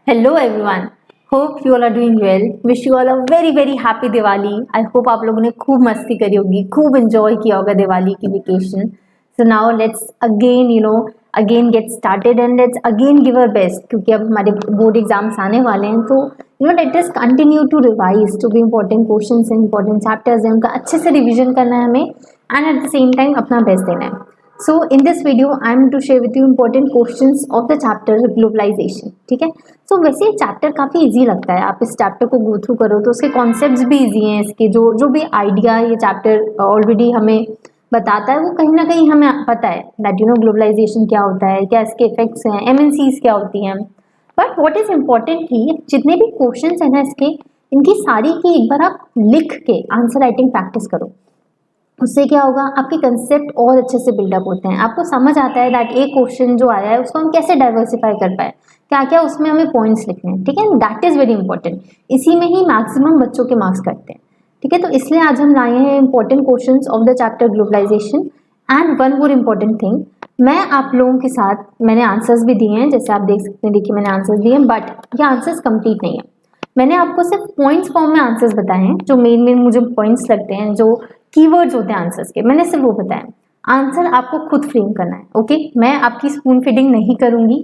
Hello everyone. Hope you all are doing well. Wish you all a very happy Diwali. I hope आप लोगों ने खूब मस्ती करी होगी, खूब enjoy किया होगा दिवाली की vacation. So now let's again get started and let's again give our best क्योंकि अब हमारे board exams आने वाले हैं तो let us continue to revise to be important questions and important chapters हैं उनका अच्छे से revision करना है हमें and at the same time अपना best देना है. So in this video I am to share with you important questions of the chapter globalization. ठीक है. So वैसे ये चैप्टर काफ़ी इजी लगता है, आप इस चैप्टर को गो थ्रू करो तो उसके कॉन्सेप्ट्स भी इजी हैं, इसके जो भी आइडिया ये चैप्टर ऑलरेडी हमें बताता है वो कहीं ना कहीं हमें पता है दैट ग्लोबलाइजेशन क्या होता है, क्या इसके इफेक्ट्स हैं, एमएनसीज क्या होती हैं. बट व्हाट इज इम्पोर्टेंट कि जितने भी क्वेश्चन हैं ना इसके, इनकी सारी की एक बार आप लिख के आंसर राइटिंग प्रैक्टिस करो. उससे क्या होगा, आपके कंसेप्ट और अच्छे से बिल्डअप होते हैं, आपको समझ आता है दैट एक क्वेश्चन जो आया है उसको हम कैसे डाइवर्सिफाई कर पाए, क्या क्या उसमें हमें पॉइंट्स लिखने हैं. ठीक है, दैट इज़ वेरी इंपॉर्टेंट. इसी में ही मैक्सिमम बच्चों के मार्क्स कटते हैं. ठीक है, तो इसलिए आज हम लाए हैं important questions of the chapter globalization. And one more important thing, मैं आप लोगों के साथ मैंने आंसर्स भी दिए हैं, जैसे आप देख सकते हैं, देखिए मैंने आंसर्स दिए हैं, बट ये आंसर्स कंप्लीट नहीं है. मैंने आपको सिर्फ पॉइंट्स फॉर्म में आंसर्स बताए हैं, जो मेन मुझे पॉइंट्स लगते हैं, जो कीवर्ड्स होते हैं आंसर्स के, मैंने सिर्फ वो बताया. आंसर आपको खुद फ्रेम करना है. ओके, मैं आपकी स्पून फीडिंग नहीं करूंगी.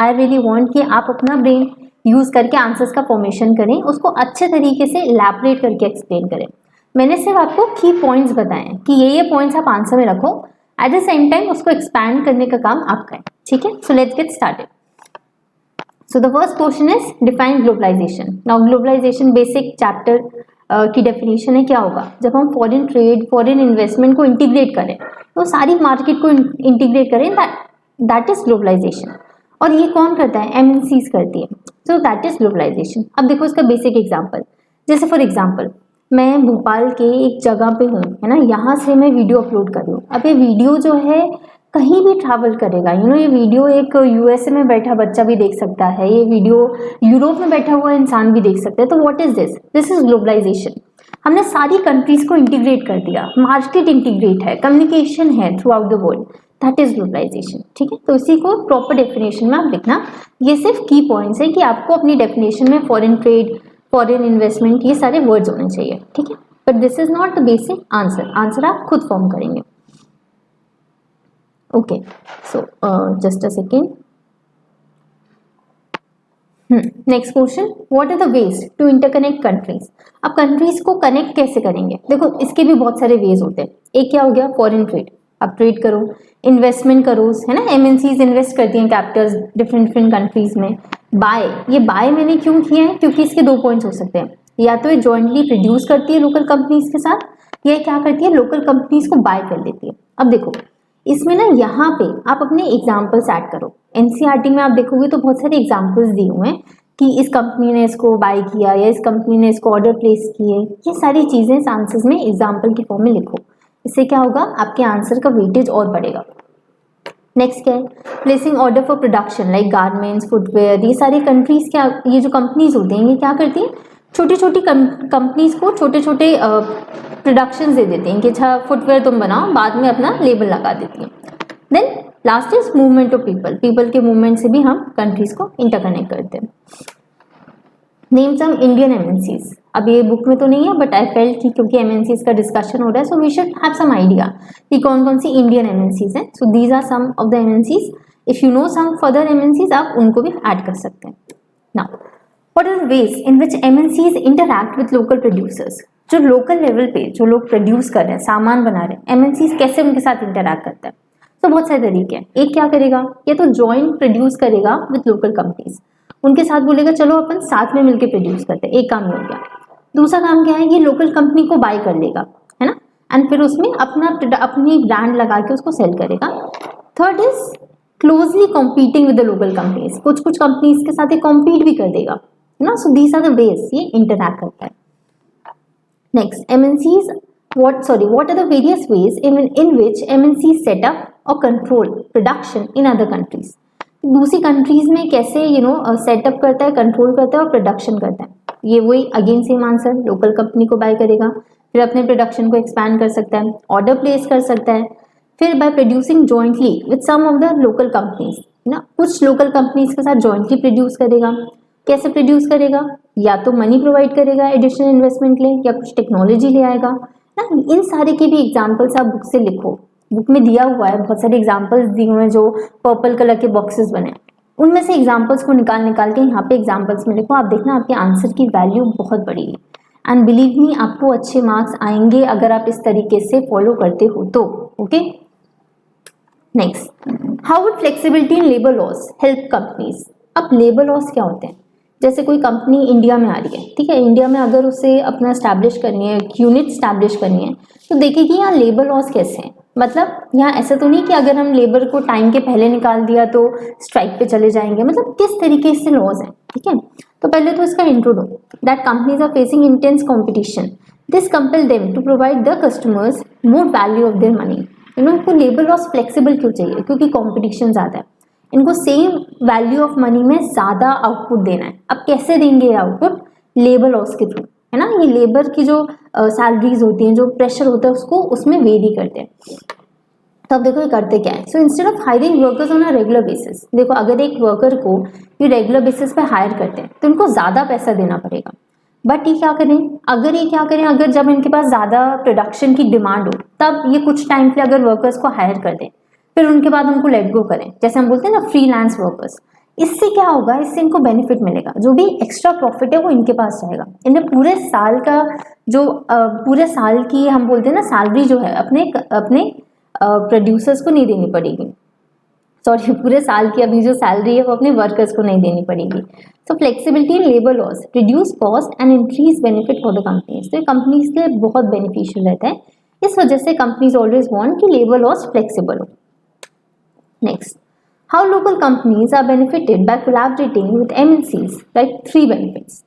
आई रियली वांट कि आप अपना ब्रेन यूज करके आंसर्स का फॉर्मेशन करें, उसको अच्छे तरीके से इलैबोरेट करके एक्सप्लेन करें. मैंने सिर्फ आपको की पॉइंट्स बताए हैं कि ये पॉइंट्स आप आंसर में रखो, एट द सेम टाइम उसको एक्सपैंड करने का काम आप करें. ठीक है, so let's get started. So the first question is define globalization. Now globalization basic chapter की डेफिनेशन है. क्या होगा, जब हम फॉरेन ट्रेड, फॉरेन इन्वेस्टमेंट को इंटीग्रेट करें, तो सारी मार्केट को इंटीग्रेट करें, दैट इज ग्लोबलाइजेशन. और ये कौन करता है, एमएनसीज करती है. So that is globalization. अब देखो इसका बेसिक एग्जांपल, जैसे फॉर एग्जांपल मैं भोपाल के एक जगह पे हूँ, है ना, यहाँ से मैं वीडियो अपलोड कर रही हूँ. अब ये वीडियो जो है कहीं भी ट्रैवल करेगा. ये वीडियो एक यूएसए में बैठा बच्चा भी देख सकता है, ये वीडियो यूरोप में बैठा हुआ इंसान भी देख सकता है. तो what is this, this is globalization. हमने सारी कंट्रीज को इंटीग्रेट कर दिया, मार्केट इंटीग्रेट है, कम्युनिकेशन है throughout the world, that is globalization. ठीक है, तो इसी को प्रॉपर डेफिनेशन में आप लिखना. ये सिर्फ की पॉइंट्स है कि आपको अपनी डेफिनेशन में फॉरेन ट्रेड, फॉरेन इन्वेस्टमेंट, ये सारे वर्ड्स होने चाहिए. ठीक है, but this is not the basic answer. Answer आप खुद फॉर्म करेंगे. Okay, so just a second. Next question, what are the ways to interconnect countries? अब कंट्रीज को कनेक्ट कैसे करेंगे, देखो इसके भी बहुत सारे वेज होते हैं. एक क्या हो गया, फॉरेन ट्रेड, आप ट्रेड करो, इन्वेस्टमेंट करो, है ना, एमएनसीज इन्वेस्ट करती हैं कैपिटल्स डिफरेंट कंट्रीज में. बाय, ये बाय मैंने क्यों किया है, क्योंकि इसके दो पॉइंट्स हो सकते हैं. या तो ये जॉइंटली प्रोड्यूस करती है लोकल कंपनीज के साथ, या क्या करती है, लोकल कंपनीज को बाय कर लेती है. अब देखो इसमें ना, यहाँ पे आप अपने एग्जाम्पल्स ऐड करो. एनसीईआरटी में आप देखोगे तो बहुत सारे एग्जाम्पल्स दिए हुए हैं कि इस कंपनी ने इसको बाय किया या इस कंपनी ने इसको ऑर्डर प्लेस किए. ये सारी चीजें इस आंसर्स में एग्जाम्पल के फॉर्म में लिखो. इससे क्या होगा, आपके आंसर का वेटेज और बढ़ेगा. नेक्स्ट क्या है, placing order for production like garments, footwear. ये सारी कंट्रीज क्या, ये जो कंपनीज होती हैं ये क्या करती हैं, छोटी छोटी कंपनीज को छोटे छोटे प्रोडक्शन दे देते हैं कि अच्छा फुटवेयर तुम बनाओ, बाद में अपना लेबल लगा देती हैं. Then last is movement of people. People के मूवमेंट से भी हम कंट्रीज को इंटरकनेक्ट करते हैं. Name some Indian MNCs. अब ये बुक में तो नहीं है, बट आई फेल्ट कि क्योंकि एमएनसीज का डिस्कशन हो रहा है, so we should have some idea कि कौन कौन सी इंडियन एमएनसीज हैं. So these are some of the MNCs. If you know some further MNCs, आप उनको भी ऐड कर सकते हैं. Now what are the ways in which MNCs interact with local producers? जो लोकल लेवल पे जो लोग प्रोड्यूस कर रहे हैं, सामान बना रहे हैं, MNCs कैसे उनके साथ इंटरैक्ट करता है. तो बहुत सारे तरीके हैं. एक क्या करेगा, ये तो जॉइंट प्रोड्यूस करेगा विद लोकल कंपनीज, उनके साथ बोलेगा चलो अपन साथ में मिलकर प्रोड्यूस करते हैं. एक काम हो गया. दूसरा काम क्या है, ये लोकल कंपनी को बाय कर लेगा, है ना, एंड फिर उसमें अपनी ब्रांड लगा के उसको सेल करेगा. Third is closely competing with the local companies. कुछ कंपनीज के साथ ये कॉम्पीट भी कर देगा ना. So these are the ways ये इंटरैक्ट करता है. Next, MNCs what are the various ways in which MNCs set up or control production in other countries? दूसरी कंट्रीज में कैसे सेटअप करता है, कंट्रोल करता है और प्रोडक्शन करता है. ये वही again same answer, local company को बाय करेगा, फिर अपने प्रोडक्शन को एक्सपैंड कर सकता है, ऑर्डर प्लेस कर सकता है, फिर by producing jointly with some of the local companies, ना कुछ लोकल कंपनीज के साथ जॉइंटली प्रोड्यूस करेगा. कैसे प्रोड्यूस करेगा? या तो मनी प्रोवाइड करेगा एडिशनल इन्वेस्टमेंट के लिए, या कुछ टेक्नोलॉजी ले आएगा ना। इन सारे के भी एग्जाम्पल्स आप बुक से लिखो, बुक में दिया हुआ है, बहुत सारे एग्जाम्पल्स दिए हुए हैं जो पर्पल कलर के बॉक्सेस बने, उनमें से एग्जाम्पल्स को निकाल के यहाँ पे एग्जाम्पल्स में लिखो। आप देखना आपके आंसर की वैल्यू बहुत बढ़ेगी, एंड बिलीव मी आपको अच्छे मार्क्स आएंगे अगर आप इस तरीके से फॉलो करते हो तो। Okay, next, how would flexibility in labour laws help companies? अब लेबर लॉज क्या होते हैं? जैसे कोई कंपनी इंडिया में आ रही है, ठीक है, इंडिया में अगर उसे अपना एस्टैब्लिश करनी है, यूनिट एस्टैब्लिश करनी है, तो देखेगी यहाँ लेबर लॉज कैसे हैं। मतलब यहाँ ऐसा तो नहीं कि अगर हम लेबर को टाइम के पहले निकाल दिया तो स्ट्राइक पे चले जाएंगे, मतलब किस तरीके से लॉज है, ठीक है। तो पहले तो इसका इंट्रो दो, that companies are facing intense competition, this compel them to provide the customers more value of their money. इनको लेबर लॉस फ्लेक्सिबल क्यों चाहिए? क्योंकि कंपटीशन ज़्यादा है, इनको सेम वैल्यू ऑफ मनी में ज़्यादा आउटपुट देना है। अब कैसे देंगे ये आउटपुट? लेबर लॉस के थ्रू, है ना। ये लेबर की जो सैलरीज होती हैं, जो प्रेशर होता है, उसको उसमें वेरी करते हैं। तो अब देखो ये करते क्या है। So instead of hiring workers on a regular basis, देखो अगर एक वर्कर को ये रेगुलर बेसिस पे हायर करते हैं तो इनको ज़्यादा पैसा देना पड़ेगा। बट ये क्या करें, अगर जब इनके पास ज़्यादा प्रोडक्शन की डिमांड हो, तब ये कुछ टाइम के लिए अगर वर्कर्स को हायर कर दें, फिर उनके बाद उनको लेट गो करें, जैसे हम बोलते हैं ना फ्रीलांस वर्कर्स। इससे क्या होगा, इससे इनको बेनिफिट मिलेगा, जो भी एक्स्ट्रा प्रॉफिट है वो इनके पास जाएगा। इन्हें पूरे साल का जो पूरे साल की हम बोलते हैं ना सैलरी जो है अपने प्रोड्यूसर्स को नहीं देनी पड़ेगी, सॉरी पूरे साल की अभी जो सैलरी है वो अपने वर्कर्स को नहीं देनी पड़ेगी। So flexibility in labour laws reduce cost and increase benefit for the companies. तो ये कंपनीज के लिए बहुत बेनिफिशियल रहता है, इस वजह से कंपनीज ऑलवेज वांट कि लेबर लॉस फ्लेक्सिबल हो। Next, how local companies are benefited by collaborating with MNCs, like 3 benefits.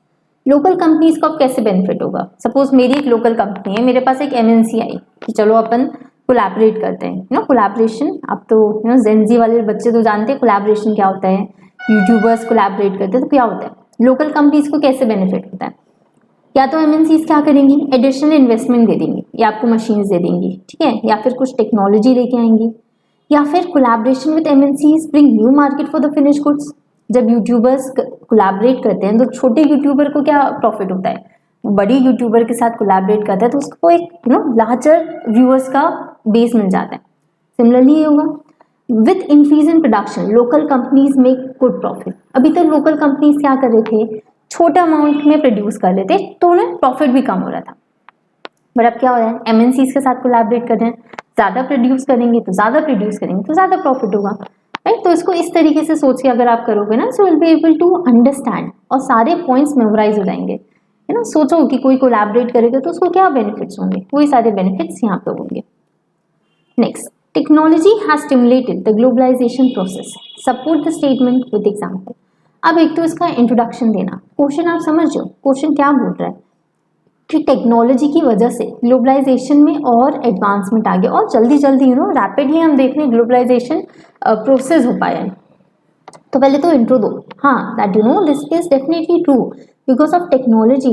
Local companies को अब कैसे बेनिफिट होगा? सपोज मेरी एक लोकल कंपनी है, मेरे पास एक एमएनसी आई कि चलो अपन कोलैबोरेट करते हैं, यू नो कोलैबोरेशन। अब तो यू नो जेनजी वाले बच्चे तो जानते हैं कोलैबोरेशन क्या होता है, यूट्यूबर्स कोलैबोरेट करते हैं, तो क्या होता है। लोकल कंपनीज को कैसे बेनिफिट होता है? या तो एमएनसीज क्या करेंगी, एडिशनल इन्वेस्टमेंट दे देंगी, या आपको मशीन्स दे देंगी, ठीक है, या फिर कुछ टेक्नोलॉजी लेके आएंगी, या फिर collaboration with MNCs bring new market for the finish goods. जब यूट्यूबर्स कोलैबोरेट करते हैं तो छोटे यूट्यूबर को क्या प्रॉफिट होता है, बड़ी यूट्यूबर के साथ कोलैबोरेट करता है तो उसको एक यू नो लार्जर व्यूअर्स का बेस मिल जाता है। सिमिलरली ये होगा with increase in production, local companies make good profit. अभी तो लोकल कंपनीज क्या कर रहे थे, छोटा अमाउंट में प्रोड्यूस कर रहे थे तो उन्हें प्रॉफिट भी कम हो रहा था। बट अब क्या हो रहा है, एमएनसीज के साथ कोलैबोरेट कर रहे हैं, ज़्यादा प्रोड्यूस करेंगे तो ज़्यादा प्रॉफिट होगा, राइट। तो इसको इस तरीके से सोच के अगर आप करोगे ना, so will be able to understand, और सारे पॉइंट्स मेमोराइज हो जाएंगे, है ना। सोचो कि कोई कोलैबोरेट करेगा तो उसको क्या बेनिफिट्स होंगे, वही सारे बेनिफिट्स यहाँ पे होंगे। Next, technology has stimulated the globalization process, support the statement with example. अब एक तो इसका इंट्रोडक्शन देना, क्वेश्चन आप समझ लो क्वेश्चन क्या बोल रहा है कि टेक्नोलॉजी की वजह से ग्लोबलाइजेशन में और एडवांसमेंट आ गया, और जल्दी जल्दी यू नो रैपिडली हम देख रहे हैं ग्लोबलाइजेशन प्रोसेस हो पाया है। तो पहले तो इंट्रो दो, हाँ that you know this is definitely true because of technology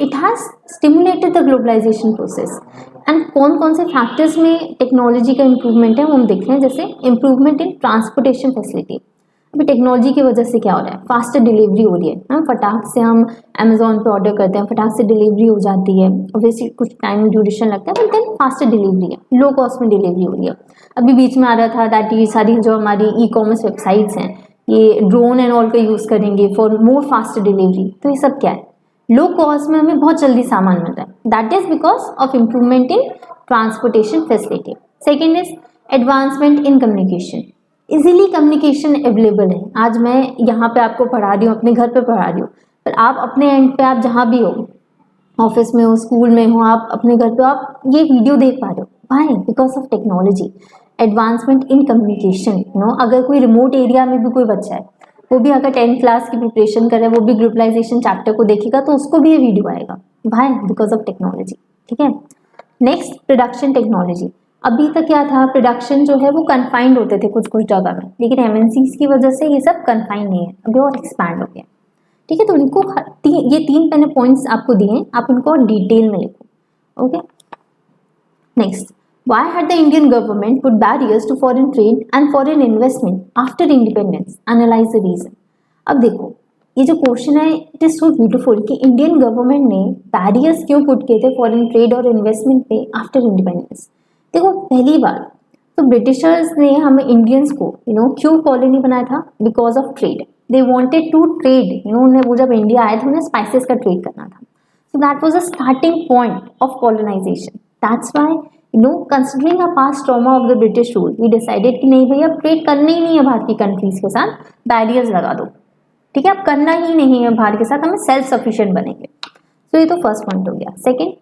it has stimulated the globalization process. And कौन कौन से फैक्टर्स में टेक्नोलॉजी का इम्प्रूवमेंट है वो हम देख रहे हैं, जैसे इम्प्रूवमेंट इन ट्रांसपोर्टेशन फैसिलिटी। अभी टेक्नोलॉजी की वजह से क्या हो रहा है, फास्टर डिलीवरी हो रही है ना, फटाक से हम अमेजोन पे ऑर्डर करते हैं, फटाक से डिलीवरी हो जाती है, ऑब्वियसली कुछ टाइम ड्यूरेशन लगता है, बट देन फास्टर डिलीवरी है, लो कॉस्ट में डिलीवरी हो रही है। अभी बीच में आ रहा था दैट ये सारी जो हमारी ई कॉमर्स वेबसाइट्स हैं ये ड्रोन एंड ऑल का यूज़ करेंगे फॉर मोर फास्टर डिलीवरी। तो ये सब क्या है, लो कॉस्ट में हमें बहुत जल्दी सामान मिलता है, that is because of improvement in transportation facility. Second is advancement in communication, easily communication available है। आज मैं यहाँ पे आपको पढ़ा रही हूँ, अपने घर पे पढ़ा रही हूँ, पर आप अपने एंड पे आप जहाँ भी हो, ऑफिस में हो, स्कूल में हो, आप अपने घर पे आप ये वीडियो देख पा रहे हो, why? Because of technology, advancement in communication. You know अगर कोई रिमोट एरिया में भी कोई बच्चा है, वो भी अगर 10th क्लास की प्रिपरेशन कर रहा है, वो भी ग्लोबलाइजेशन चैप्टर को देखेगा तो उसको भी ये वीडियो आएगा, वाई? बिकॉज ऑफ टेक्नोलॉजी, ठीक है। Next, production technology. अभी तक क्या था, प्रोडक्शन जो है वो कन्फाइंड होते थे कुछ कुछ जगह में, लेकिन एमएनसीज की वजह से ये सब कन्फाइंड नहीं है, अभी और एक्सपैंड हो गया, ठीक है। तो इनको ये 3 मैंने पॉइंट्स आपको दिए हैं, आप इनको डिटेल में लिखो, okay. Next, why had the Indian government put barriers to foreign trade and foreign investment after independence? Analyze the reason. अब देखो ये जो क्वेश्चन है इट इज सो ब्यूटीफुल कि इंडियन गवर्नमेंट ने बैरियर्स क्यों पुट किए थे फॉरेन ट्रेड और इन्वेस्टमेंट पे आफ्टर इंडिपेंडेंस। देखो पहली बार तो ब्रिटिशर्स ने हमें इंडियंस को क्यों कॉलोनी बनाया था, because of trade. They wanted to trade, उन्हें वो जब इंडिया आए थे उन्हें स्पाइसेस का ट्रेड करना था। So that was a starting point of colonization. That's why considering a past trauma of the British rule we decided कि नहीं भैया ट्रेड करना ही नहीं है भारतीय कंट्रीज के साथ, बैरियर्स लगा दो, ठीक है, अब करना ही नहीं है भारत के साथ, हमें सेल्फ सफिशिएंट बनेंगे। तो ये तो फर्स्ट पॉइंट हो गया। Second,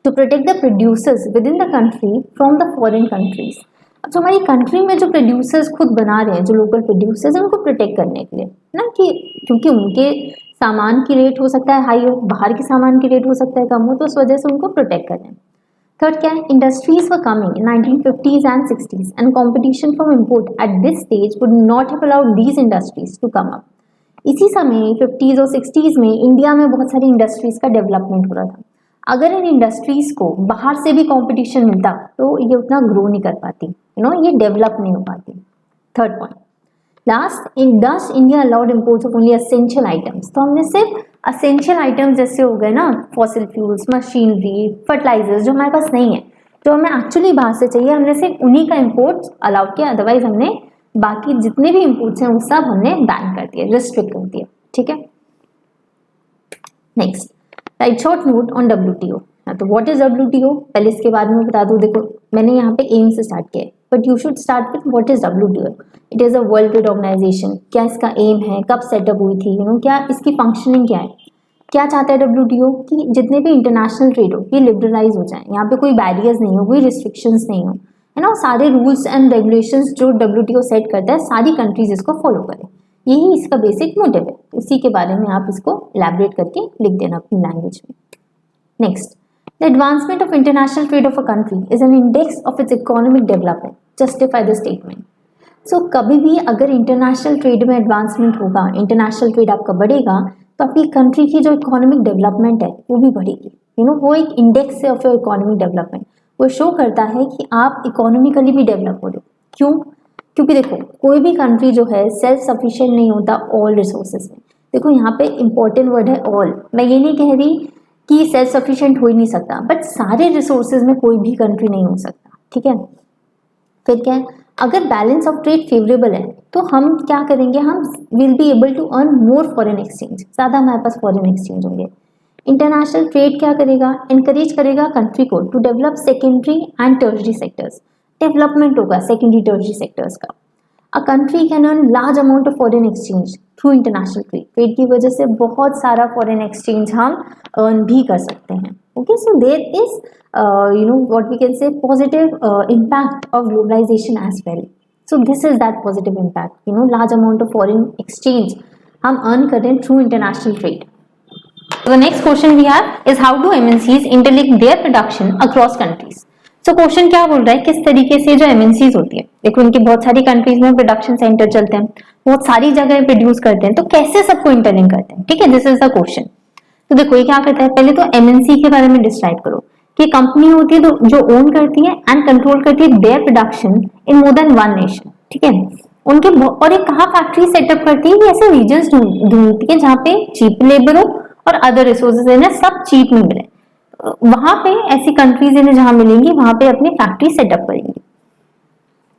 to protect the producers within the country from the foreign countries. अब जो हमारी कंट्री में जो प्रोड्यूसर्स खुद बना रहे हैं, जो लोकल प्रोड्यूसर्स हैं, उनको प्रोटेक्ट करने के लिए ना, कि क्योंकि उनके सामान की रेट हो सकता है हाई हो, बाहर के सामान की रेट हो सकता है कम हो, तो उस वजह से उनको प्रोटेक्ट करें। थर्ड क्या है, industries were coming in 1950s and 60s and competition from import at this stage would not have allowed these industries to come up. इसी समय 50s और 60s में इंडिया में बहुत सारी इंडस्ट्रीज का डेवलपमेंट हो रहा था। अगर इन इंडस्ट्रीज को बाहर से भी कंपटीशन मिलता तो ये उतना ग्रो नहीं कर पाती, ये डेवलप नहीं हो पाती। थर्ड पॉइंट लास्ट, इन दस India allowed imports of only essential items. तो हमने सिर्फ एसेंशियल आइटम्स जैसे हो गए ना, फॉसिल फ्यूल्स, मशीनरी, फर्टिलाइजर्स, जो हमारे पास नहीं है, जो हमें एक्चुअली बाहर से चाहिए, हमने सिर्फ उन्हीं का इम्पोर्ट्स अलाउ किया। अदरवाइज हमने बाकी जितने भी इम्पोर्ट्स हैं वो सब हमने बैन कर दिए, रिस्ट्रिक्ट कर दिया, ठीक है। Next, right short note on WTO। तो व्हाट इज WTO, पहले इसके बारे में बता दूं। देखो मैंने यहाँ पे एम से स्टार्ट किया है, but you should start with what is WTO। It is a world trade organization. क्या इसका एम है, कब सेटअप हुई थी, क्या इसकी फंक्शनिंग क्या है, क्या चाहता है WTO कि जितने भी इंटरनेशनल ट्रेड हो ये लिबरलाइज हो जाए, यहाँ पे कोई बैरियर्स नहीं हो, कोई रिस्ट्रिक्शंस नहीं हो, है ना। सारे रूल्स एंड रेगुलेशंस जो WTO सेट करता है सारी कंट्रीज इसको फॉलो करें, यही इसका बेसिक मोटिव है। इसी के बारे में आप इसको इलैबोरेट करके लिख देना अपनी लैंग्वेज में। Next, the advancement of international trade of a country is an index of its economic development, justify the statement. So कभी भी अगर इंटरनेशनल ट्रेड में एडवांसमेंट होगा, इंटरनेशनल ट्रेड आपका बढ़ेगा, तो आपकी कंट्री की जो इकोनॉमिक डेवलपमेंट है वो भी बढ़ेगी। वो एक इंडेक्स है ऑफ योर इकोनॉमिक डेवलपमेंट, वो शो करता है कि आप इकोनॉमिकली भी डेवलप हो रहे हो। क्यों? क्योंकि देखो कोई भी कंट्री जो है सेल्फ सफिशिएंट नहीं होता ऑल रिसोर्सेज में। देखो यहाँ पे इंपॉर्टेंट वर्ड है ऑल। मैं ये नहीं कह रही कि सेल्फ सफिशिएंट हो ही नहीं सकता, बट सारे रिसोर्सेज में कोई भी कंट्री नहीं हो सकता, ठीक है। फिर क्या है, अगर बैलेंस ऑफ ट्रेड फेवरेबल है तो हम क्या करेंगे, हम will be able to earn more foreign exchange, ज़्यादा हमारे पास फॉरेन एक्सचेंज होंगे। इंटरनेशनल ट्रेड क्या करेगा, एनकरेज करेगा कंट्री को to develop secondary and tertiary sectors, development होगा सेकेंडरी टर्शरी सेक्टर्स का। A country can earn large amount of foreign exchange through international trade, trade की वजह से बहुत सारा फॉरेन एक्सचेंज हम अर्न भी कर सकते हैं। Okay, so there is what we can say positive impact of globalization as well. So this is that positive impact, large amount of foreign exchange हम अर्न करें through international trade. The next question we have is how do MNCs interlink their production across countries? So question क्या बोल रहा है, किस तरीके से जो MNCs होती है, देखो इनकी बहुत सारी कंट्रीज में प्रोडक्शन सेंटर चलते हैं, बहुत सारी जगह प्रोड्यूस करते हैं, तो कैसे सबको इंटरलिंक करते हैं, ठीक है, दिस इज द क्वेश्चन। तो देखो ये क्या करता है, पहले तो MNC के बारे में डिस्क्राइब करो कि कंपनी होती है तो जो ओन करती है एंड कंट्रोल करती है their production in more than one nation, ठीक है। उनके और एक कहाँ फैक्ट्री सेटअप करती है, ऐसे रीजन्स ढूंढती है जहाँ पे चीप लेबर हो और अदर रिसोर्सेज है ना सब चीप में मिले, वहां पे ऐसी कंट्रीज है जहां मिलेंगी वहां पे अपनी फैक्ट्री सेटअप करेंगी।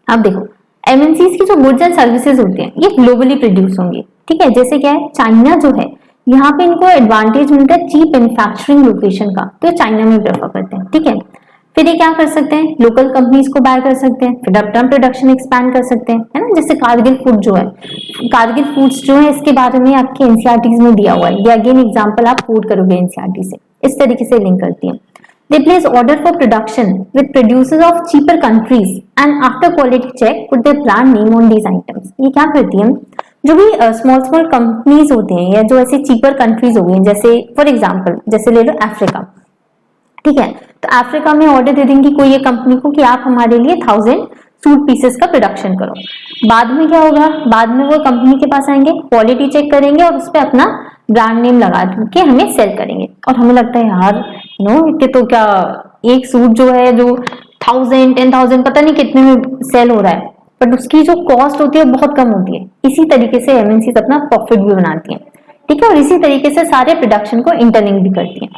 अब देखो MNCs की जो गुड्स एंड सर्विसेज होती हैं ये ग्लोबली प्रोड्यूस होंगी, ठीक है। जैसे क्या है, चाइना जो है यहाँ पे इनको एडवांटेज मिलता है चीप मैन्युफैक्चरिंग लोकेशन का, तो चाइना में प्रेफर करते हैं, ठीक है। फिर ये क्या कर सकते हैं, लोकल कंपनीज को बाय कर सकते हैं, फिर अपना प्रोडक्शन एक्सपैंड कर सकते हैं, है ना। जैसे कारगिल फूड जो है, कारगिल फूड्स जो है इसके बारे में आपके NCERTs में दिया हुआ है, ये अगेन एग्जांपल आप कोट करोगे NCERT से, इस तरीके से लिंक करती है। They place order for production with producers of cheaper countries and after quality check put their brand name on these items। ये क्या करती है, जो भी स्मॉल कंपनीज होते हैं या जो ऐसे चीपर कंट्रीज हो गई, जैसे फॉर एग्जांपल जैसे ले लो अफ्रीका, ठीक है। तो अफ्रीका में ऑर्डर दे देंगी कोई ये कंपनी को कि आप हमारे लिए 1000 सूट पीसेस का प्रोडक्शन करो। बाद में क्या होगा, बाद में वो कंपनी के पास आएंगे, क्वालिटी चेक करेंगे और उस पर अपना ब्रांड नेम लगा के हमें सेल करेंगे। और हमें लगता है यार कि तो क्या एक सूट जो है जो 1000 10,000 पता नहीं कितने में सेल हो रहा है, बट उसकी जो कॉस्ट होती है बहुत कम होती है। इसी तरीके से एमएनसीज अपना प्रॉफिट भी बनाती हैं, ठीक है, और इसी तरीके से सारे प्रोडक्शन को इंटरलिंक भी करती हैं।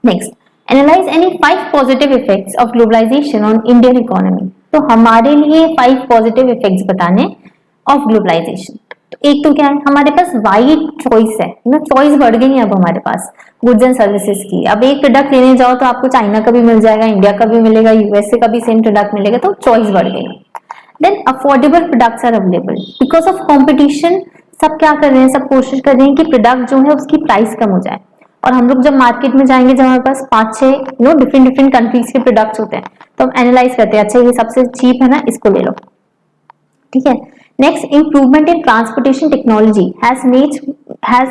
Next, analyze any 5 positive effects of globalization on Indian economy. तो हमारे लिए 5 पॉजिटिव इफेक्ट्स बताने ऑफ ग्लोबलाइजेशन। तो एक तो क्या है, हमारे पास वाइड चॉइस है ना, चॉइस बढ़ गई है अब हमारे पास गुड्स एंड सर्विसेज की। अब एक प्रोडक्ट लेने जाओ तो आपको चाइना का भी मिल जाएगा, इंडिया का भी मिलेगा, यूएसए का भी सेम प्रोडक्ट मिलेगा, तो चॉइस बढ़ गई। Then affordable products are available because of competition. सब क्या कर रहे हैं, सब कोशिश कर रहे हैं कि प्रोडक्ट जो है उसकी प्राइस कम हो जाए। और हम लोग जब मार्केट में जाएंगे, जब हमारे पास 5-6 डिफरेंट डिफरेंट कंट्रीज के प्रोडक्ट्स होते हैं, तो हम एनालाइज करते हैं, अच्छा ये सबसे चीप है ना, इसको ले लो, ठीक है। Next, improvement in transportation technology has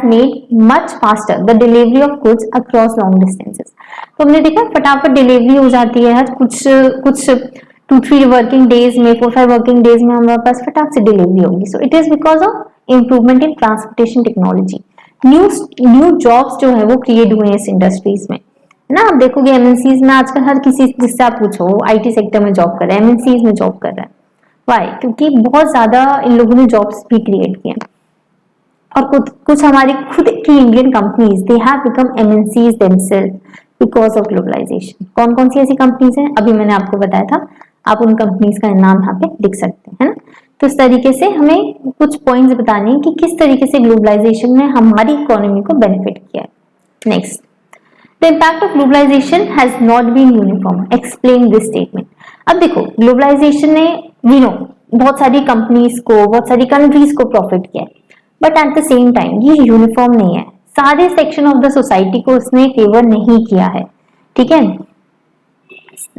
made much faster the delivery of goods across long distances. तो हमने देखा फटाफट डिलीवरी हो जाती है, कुछ 2-3 वर्किंग डेज में, 4-5 वर्किंग डेज में हमारे पास फटाक से डिलीवरी होगी। So it is because of improvement in transportation technology. New jobs जो है वो क्रिएट हुए हैं इस इंडस्ट्रीज में, है ना। आप देखोगे एमएनसीज में आजकल हर किसी जिससे आप पूछो आईटी सेक्टर में जॉब कर रहा है, एमएनसीज में जॉब कर रहा है। वाई? क्योंकि बहुत ज्यादा इन लोगों ने जॉब्स भी क्रिएट किए। और कुछ हमारी खुद की Indian companies, they have become MNCs themselves because of globalization. कौन कौन सी ऐसी कंपनीज हैं, अभी मैंने आपको बताया था, आप उन कंपनीज का नाम यहाँ पे लिख सकते हैं, है ना। तो इस तरीके से हमें कुछ पॉइंट्स बताने हैं कि किस तरीके से ग्लोबलाइजेशन ने हमारी इकोनॉमी को बेनिफिट किया है। Next, the impact of globalization has not been uniform, explain this statement. अब देखो, ग्लोबलाइजेशन ने बहुत सारी कंपनीज को, बहुत सारी कंट्रीज को प्रॉफिट किया है, but at the same time ये यूनिफॉर्म नहीं है, सारे सेक्शन ऑफ द सोसाइटी को उसने फेवर नहीं किया है, ठीक है।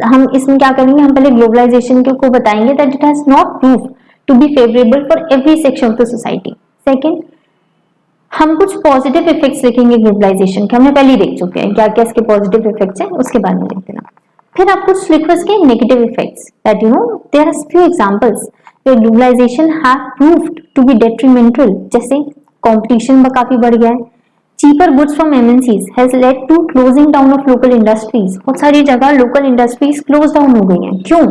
हम इसमें क्या करेंगे, हम पहले ग्लोबलाइजेशन को बताएंगे that it has not prove to be favourable for every section of the society. Second, हम कुछ पॉजिटिव इफेक्ट्स लिखेंगे ग्लोबलाइजेशन के, हमने पहले ही देख चुके हैं क्या क्या इसके पॉजिटिव इफेक्ट्स हैं, उसके बारे में लिख देना। फिर आप कुछ लिखो इसके negative effects, that there are few examples where globalization have proved to be detrimental, जैसे कंपटीशन काफी बढ़ गया है। Cheaper goods from MNCs has led to closing down of local industries. बहुत सारी जगह लोकल इंडस्ट्रीज क्लोज डाउन हो गई हैं, क्यों?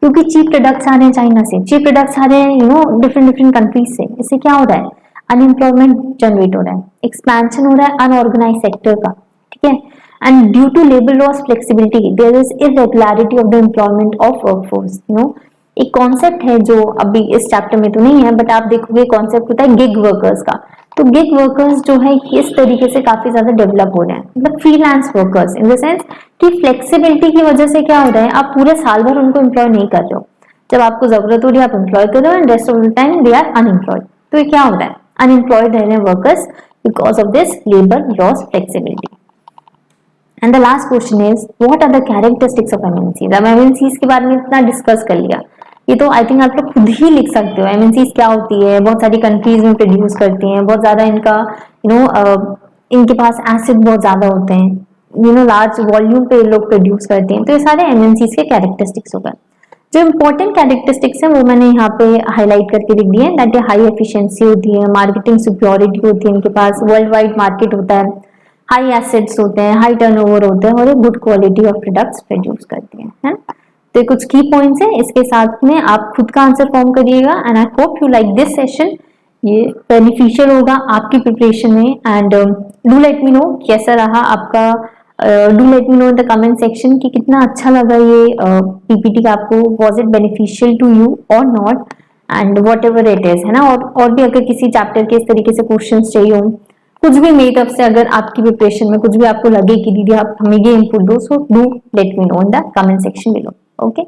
क्योंकि चीप प्रोडक्ट्स आ रहे हैं चाइना से, चीप प्रोडक्ट्स आ रहे हैं डिफरेंट डिफरेंट कंट्रीज से। इससे क्या हो रहा है, अनएम्प्लॉयमेंट जनरेट हो रहा है, एक्सपेंशन हो रहा है अनऑर्गेनाइज सेक्टर का, ठीक है। And due to labour loss flexibility there is irregularity of the employment of workforce. एक कॉन्सेप्ट है जो अभी इस चैप्टर में तो नहीं है, बट आप देखोगे कॉन्सेप्ट होता है गिग वर्कर्स का। तो गिग वर्कर्स जो है इस तरीके से काफी ज्यादा डेवलप हो रहे हैं, मतलब freelance workers in the sense कि फ्लेक्सिबिलिटी की वजह से क्या हो रहा है, आप पूरे साल भर उनको एम्प्लॉय नहीं कर रहे हो, जब आपको जरूरत हो रही है आप एम्प्लॉय कर रहे हो, and rest of the time they are unemployed. तो ये क्या हो रहा है, अनएम्प्लॉयड रह रहे हैं workers because of this labour loss flexibility. And the last question is what are the characteristics of MNCs. अब एमएनसीज के बारे में इतना डिस्कस कर लिया, ये तो आई थिंक आप लोग खुद ही लिख सकते हो। एमएनसीज क्या होती है, बहुत सारी कंट्रीज में प्रोड्यूस करती हैं, बहुत ज्यादा इनका इनके पास एसिड बहुत ज्यादा होते हैं, लार्ज वॉल्यूम पे लोग प्रोड्यूस करते हैं। तो ये सारे एमएनसीज के कैरेक्टरिस्टिक्स हो गए। जो इंपॉर्टेंट कैरेक्टरिस्टिक्स हैं वो मैंने यहाँ पे हाईलाइट करके लिख दिए, दैट हाई एफिशिएंसी होती है, मार्केटिंग सिक्योरिटी होती है, इनके पास वर्ल्ड वाइड मार्केट होता है, हाई एसेट्स होते हैं, हाई टर्नओवर होते हैं, और एक good quality of products produce करती हैं, है। तो ये कुछ की पॉइंट्स हैं, इसके साथ में आप खुद का आंसर फॉर्म करिएगा। And I hope you like this session, ये बेनिफिशियल होगा आपकी प्रिपरेशन में। And do let me know कैसा रहा आपका, do let me know in the comment section कि कितना अच्छा लगा ये पीपीटी आपको, was it beneficial to you और not, and whatever it is, है ना। और भी अगर किसी चैप्टर के इस तरीके से क्वेश्चन चाहिए हो, कुछ भी मेरी तरफ से अगर आपकी प्रिपरेशन में कुछ भी आपको लगे कि दीदी आप हमें ये इनपुट दो, so do let me know in the comment section below. Okay.